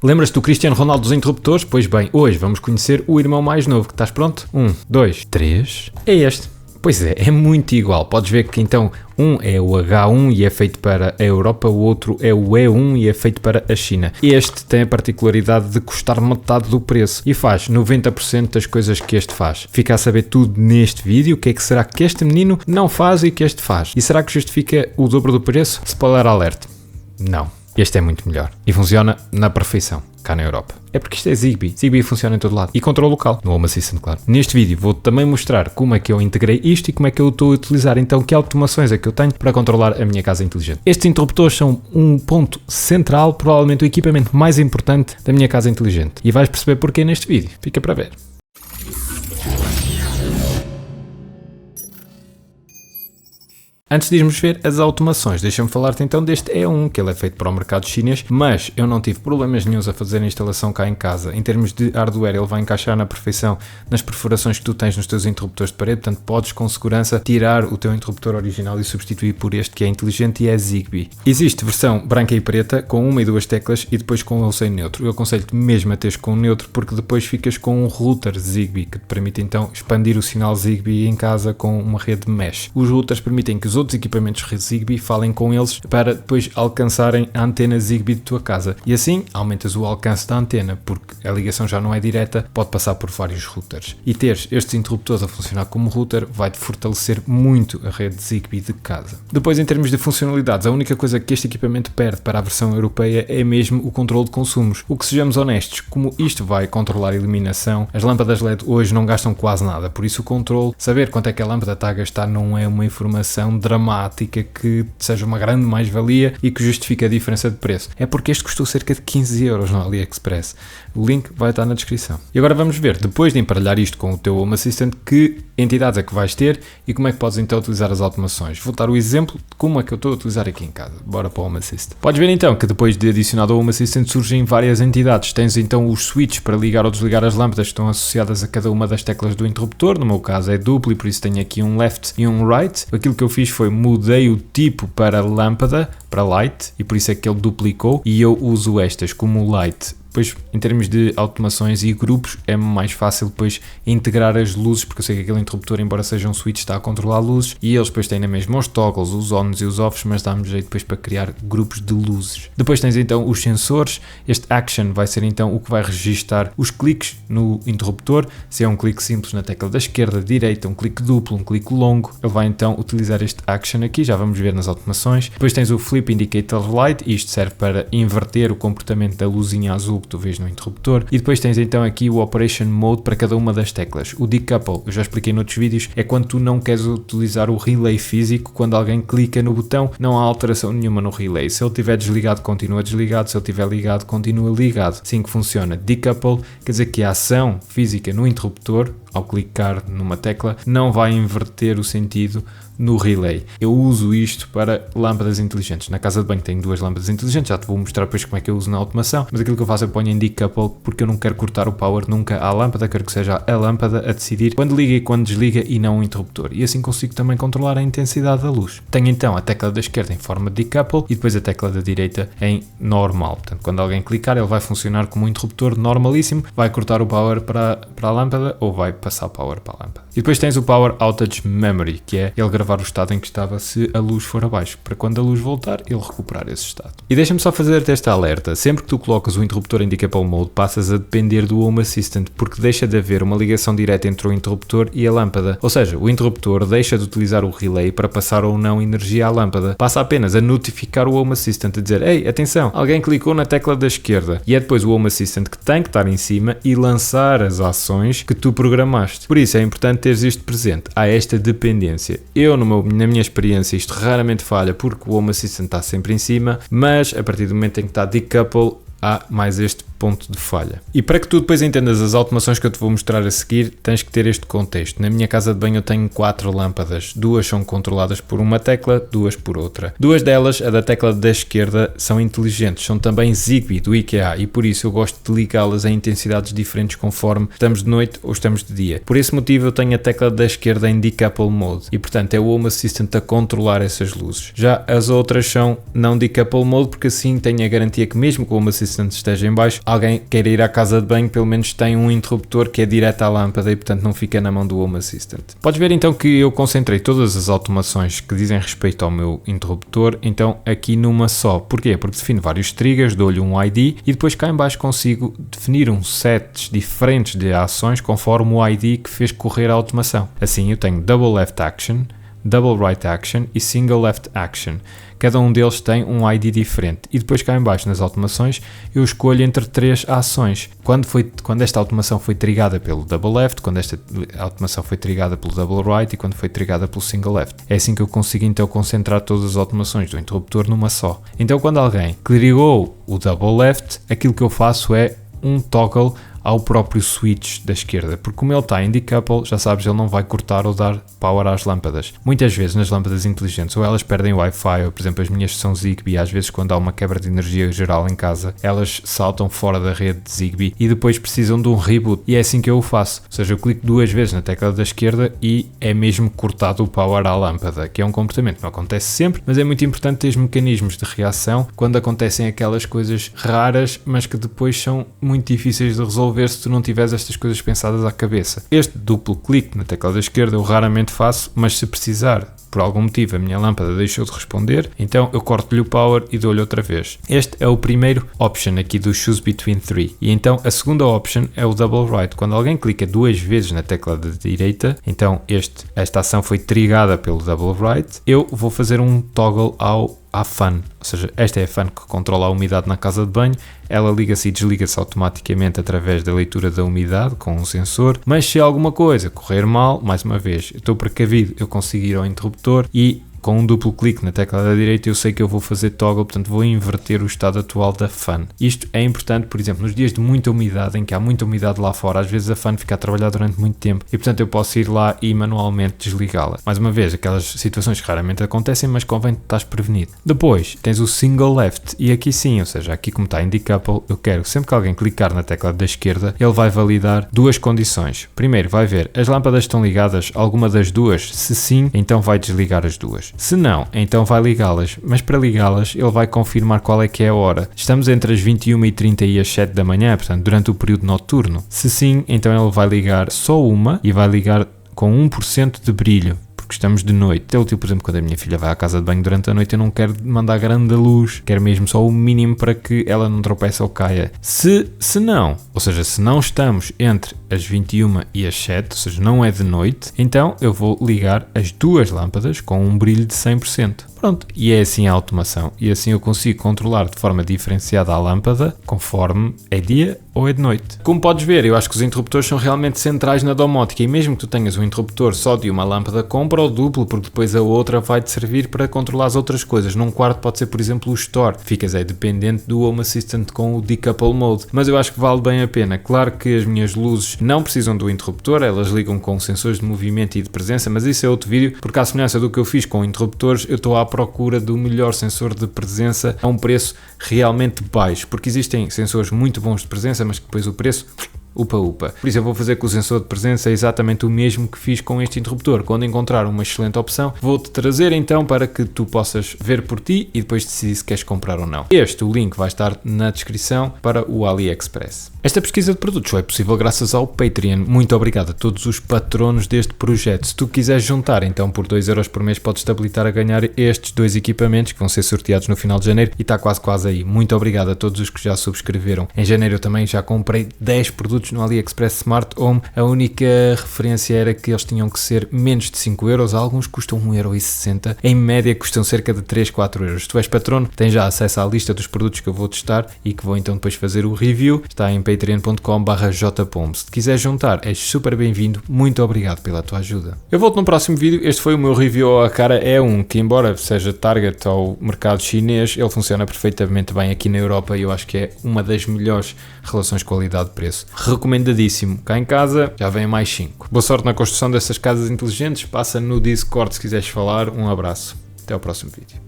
Lembras-te do Cristiano Ronaldo dos interruptores? Pois bem, hoje vamos conhecer o irmão mais novo. Estás pronto? 1, 2, 3. É este. Pois é muito igual. Podes ver que então um é o H1 e é feito para a Europa, o outro é o E1 e é feito para a China. Este tem a particularidade de custar metade do preço e faz 90% das coisas que este faz. Fica a saber tudo neste vídeo, o que é que será que este menino não faz e que este faz. E será que justifica o dobro do preço? Spoiler alert. Não. Este é muito melhor e funciona na perfeição, cá na Europa. É porque isto é Zigbee. Zigbee funciona em todo lado. E controle local, no Home Assistant, claro. Neste vídeo vou também mostrar como é que eu integrei isto e como é que eu estou a utilizar então que automações é que eu tenho para controlar a minha casa inteligente. Estes interruptores são um ponto central, provavelmente o equipamento mais importante da minha casa inteligente. E vais perceber porquê neste vídeo. Fica para ver. Antes de irmos ver as automações, deixa-me falar-te então deste E1, que ele é feito para o mercado chinês, mas eu não tive problemas nenhuns a fazer a instalação cá em casa. Em termos de hardware, ele vai encaixar na perfeição nas perfurações que tu tens nos teus interruptores de parede, portanto podes com segurança tirar o teu interruptor original e substituir por este que é inteligente e é Zigbee. Existe versão branca e preta, com uma e duas teclas e depois com ou sem neutro. Eu aconselho-te mesmo a teres com neutro, porque depois ficas com um router Zigbee, que te permite então expandir o sinal Zigbee em casa com uma rede mesh. Os routers permitem que os outros equipamentos Zigbee falem com eles para depois alcançarem a antena Zigbee de tua casa e assim aumentas o alcance da antena, porque a ligação já não é direta, pode passar por vários routers. E teres estes interruptores a funcionar como router vai-te fortalecer muito a rede Zigbee de casa. Depois, em termos de funcionalidades, a única coisa que este equipamento perde para a versão europeia é mesmo o controle de consumos. O que, sejamos honestos, como isto vai controlar a iluminação, as lâmpadas LED hoje não gastam quase nada, por isso o controle, saber quanto é que a lâmpada está a gastar não é uma informação dramática que seja uma grande mais-valia e que justifique a diferença de preço. É porque este custou cerca de 15 euros no AliExpress. O link vai estar na descrição. E agora vamos ver, depois de emparelhar isto com o teu Home Assistant, que entidades é que vais ter e como é que podes então utilizar as automações. Vou dar o exemplo de como é que eu estou a utilizar aqui em casa. Bora para o Home Assistant. Podes ver então que depois de adicionado ao Home Assistant surgem várias entidades. Tens então os switches para ligar ou desligar as lâmpadas que estão associadas a cada uma das teclas do interruptor. No meu caso é duplo e por isso tenho aqui um left e um right. Aquilo que eu fiz foi mudei o tipo para lâmpada, para light, e por isso é que ele duplicou e eu uso estas como light. Depois, em termos de automações e grupos, é mais fácil depois integrar as luzes, porque eu sei que aquele interruptor, embora seja um switch, está a controlar luzes e eles depois têm na mesma os toggles, os ons e os offs, mas dá-me jeito depois para criar grupos de luzes. Depois tens então os sensores. Este action vai ser então o que vai registar os cliques no interruptor, se é um clique simples na tecla da esquerda, direita, um clique duplo, um clique longo, ele vai então utilizar este action aqui, já vamos ver nas automações. Depois tens o flip indicator light, isto serve para inverter o comportamento da luzinha azul que tu vês no interruptor, e depois tens então aqui o Operation Mode para cada uma das teclas. O Decouple, eu já expliquei noutros vídeos, é quando tu não queres utilizar o relay físico, quando alguém clica no botão, não há alteração nenhuma no relay. Se ele estiver desligado, continua desligado, se ele estiver ligado, continua ligado. Assim que funciona. Decouple quer dizer que a ação física no interruptor, ao clicar numa tecla, não vai inverter o sentido no relay. Eu uso isto para lâmpadas inteligentes. Na casa de banho tenho duas lâmpadas inteligentes, já te vou mostrar depois como é que eu uso na automação, mas aquilo que eu faço é ponho em decouple porque eu não quero cortar o power nunca à lâmpada, quero que seja a lâmpada a decidir quando liga e quando desliga e não o interruptor. E assim consigo também controlar a intensidade da luz. Tenho então a tecla da esquerda em forma de decouple e depois a tecla da direita em normal. Portanto, quando alguém clicar, ele vai funcionar como um interruptor normalíssimo, vai cortar o power para a lâmpada ou vai passar power para a lâmpada. E depois tens o Power Outage Memory, que é ele gravar o estado em que estava se a luz for abaixo, para quando a luz voltar, ele recuperar esse estado. E deixa-me só fazer-te esta alerta, sempre que tu colocas o interruptor em Decouple Mode, passas a depender do Home Assistant, porque deixa de haver uma ligação direta entre o interruptor e a lâmpada. Ou seja, o interruptor deixa de utilizar o relay para passar ou não energia à lâmpada, passa apenas a notificar o Home Assistant, a dizer, ei, atenção, alguém clicou na tecla da esquerda, e é depois o Home Assistant que tem que estar em cima e lançar as ações que tu programaste. Por isso é importante teres isto presente, há esta dependência. Eu, na minha experiência, isto raramente falha porque o Home Assistant está sempre em cima, mas a partir do momento em que está decouple, há mais este ponto de falha. E para que tu depois entendas as automações que eu te vou mostrar a seguir, tens que ter este contexto. Na minha casa de banho eu tenho 4 lâmpadas, 2 são controladas por uma tecla, 2 por outra. 2 delas, a da tecla da esquerda, são inteligentes, são também Zigbee do IKEA e por isso eu gosto de ligá-las a intensidades diferentes conforme estamos de noite ou estamos de dia. Por esse motivo eu tenho a tecla da esquerda em Decouple Mode e portanto é o Home Assistant a controlar essas luzes. Já as outras são não Decouple Mode porque assim tenho a garantia que mesmo que o Home Assistant esteja em baixo, alguém queira ir à casa de banho, pelo menos tem um interruptor que é direto à lâmpada e portanto não fica na mão do Home Assistant. Podes ver então que eu concentrei todas as automações que dizem respeito ao meu interruptor, então aqui numa só. Porquê? Porque defino vários triggers, dou-lhe um ID e depois cá em baixo consigo definir um sets diferentes de ações conforme o ID que fez correr a automação. Assim eu tenho Double Left Action, Double Right Action e Single Left Action. Cada um deles tem um ID diferente e depois cá em baixo nas automações eu escolho entre 3 ações. Quando esta automação foi trigada pelo Double Left, quando esta automação foi trigada pelo Double Right e quando foi trigada pelo Single Left. É assim que eu consigo então concentrar todas as automações do interruptor numa só. Então quando alguém trigou o Double Left, aquilo que eu faço é um toggle ao próprio switch da esquerda, porque como ele está em decouple, já sabes, ele não vai cortar ou dar power às lâmpadas. Muitas vezes nas lâmpadas inteligentes ou elas perdem Wi-Fi, ou por exemplo as minhas são Zigbee, às vezes quando há uma quebra de energia geral em casa, elas saltam fora da rede de Zigbee e depois precisam de um reboot, e é assim que eu o faço, ou seja, eu clico 2 vezes na tecla da esquerda e é mesmo cortado o power à lâmpada, que é um comportamento que não acontece sempre, mas é muito importante ter mecanismos de reação quando acontecem aquelas coisas raras, mas que depois são muito difíceis de resolver se tu não tiveres estas coisas pensadas à cabeça. Este duplo clique na tecla da esquerda eu raramente faço, mas se precisar, por algum motivo a minha lâmpada deixou de responder, então eu corto-lhe o power e dou-lhe outra vez. Este é o primeiro option aqui do Choose Between 3. E então a segunda option é o Double Right. Quando alguém clica 2 vezes na tecla da direita, então esta ação foi trigada pelo Double Right, eu vou fazer um toggle à fan, ou seja, esta é a fan que controla a umidade na casa de banho, ela liga-se e desliga-se automaticamente através da leitura da umidade com um sensor, mas se alguma coisa correr mal, mais uma vez, eu estou precavido, eu consigo ir ao interruptor e com um duplo clique na tecla da direita eu sei que eu vou fazer toggle, portanto vou inverter o estado atual da fan. Isto é importante, por exemplo, nos dias de muita umidade, em que há muita umidade lá fora, às vezes a fan fica a trabalhar durante muito tempo e portanto eu posso ir lá e manualmente desligá-la. Mais uma vez, aquelas situações que raramente acontecem, mas convém que estás prevenido. Depois tens o Single Left e aqui sim, ou seja, aqui como está em decouple, eu quero sempre que alguém clicar na tecla da esquerda, ele vai validar 2 condições. Primeiro vai ver, as lâmpadas estão ligadas, alguma das duas? Se sim, então vai desligar as duas. Se não, então vai ligá-las, mas para ligá-las ele vai confirmar qual é que é a hora. Estamos entre as 21h30 e as 7 da manhã, portanto durante o período noturno. Se sim, então ele vai ligar só uma e vai ligar com 1% de brilho. Estamos de noite. Por exemplo, quando a minha filha vai à casa de banho durante a noite, eu não quero mandar grande luz, quero mesmo só o mínimo para que ela não tropece ou caia. Se não, ou seja, se não estamos entre as 21 e as 7, ou seja, não é de noite, então eu vou ligar as 2 lâmpadas com um brilho de 100%. Pronto, e é assim a automação, e assim eu consigo controlar de forma diferenciada a lâmpada conforme é dia ou é de noite. Como podes ver, eu acho que os interruptores são realmente centrais na domótica, e mesmo que tu tenhas um interruptor só de uma lâmpada, compra o duplo, porque depois a outra vai-te servir para controlar as outras coisas. Num quarto pode ser, por exemplo, o store, ficas dependente do Home Assistant com o Decouple Mode, mas eu acho que vale bem a pena. Claro que as minhas luzes não precisam do interruptor, elas ligam com sensores de movimento e de presença, mas isso é outro vídeo, porque à semelhança do que eu fiz com interruptores, eu estou à procura do melhor sensor de presença a um preço realmente baixo, porque existem sensores muito bons de presença, mas que depois o preço upa. Por isso eu vou fazer com o sensor de presença exatamente o mesmo que fiz com este interruptor. Quando encontrar uma excelente opção, vou-te trazer então para que tu possas ver por ti e depois decidir se queres comprar ou não. O link vai estar na descrição para o AliExpress. Esta pesquisa de produtos só é possível graças ao Patreon. Muito obrigado a todos os patronos deste projeto. Se tu quiseres juntar, então por 2€ por mês podes-te habilitar a ganhar estes 2 equipamentos que vão ser sorteados no final de janeiro e está quase aí. Muito obrigado a todos os que já subscreveram. Em janeiro eu também já comprei 10 produtos no AliExpress Smart Home. A única referência era que eles tinham que ser menos de 5€, alguns custam 1,60€, em média custam cerca de 3-4€. Se tu és patrono, tens já acesso à lista dos produtos que eu vou testar e que vou então depois fazer o review. Está em patreon.com/jpom. Se te quiseres juntar, és super bem-vindo. Muito obrigado pela tua ajuda. Eu volto no próximo vídeo. Este foi o meu review ao Aqara E1, que embora seja target ao mercado chinês, ele funciona perfeitamente bem aqui na Europa e eu acho que é uma das melhores relações qualidade-preço. Recomendadíssimo. Cá em casa já vem mais 5. Boa sorte na construção dessas casas inteligentes. Passa no Discord se quiseres falar. Um abraço. Até ao próximo vídeo.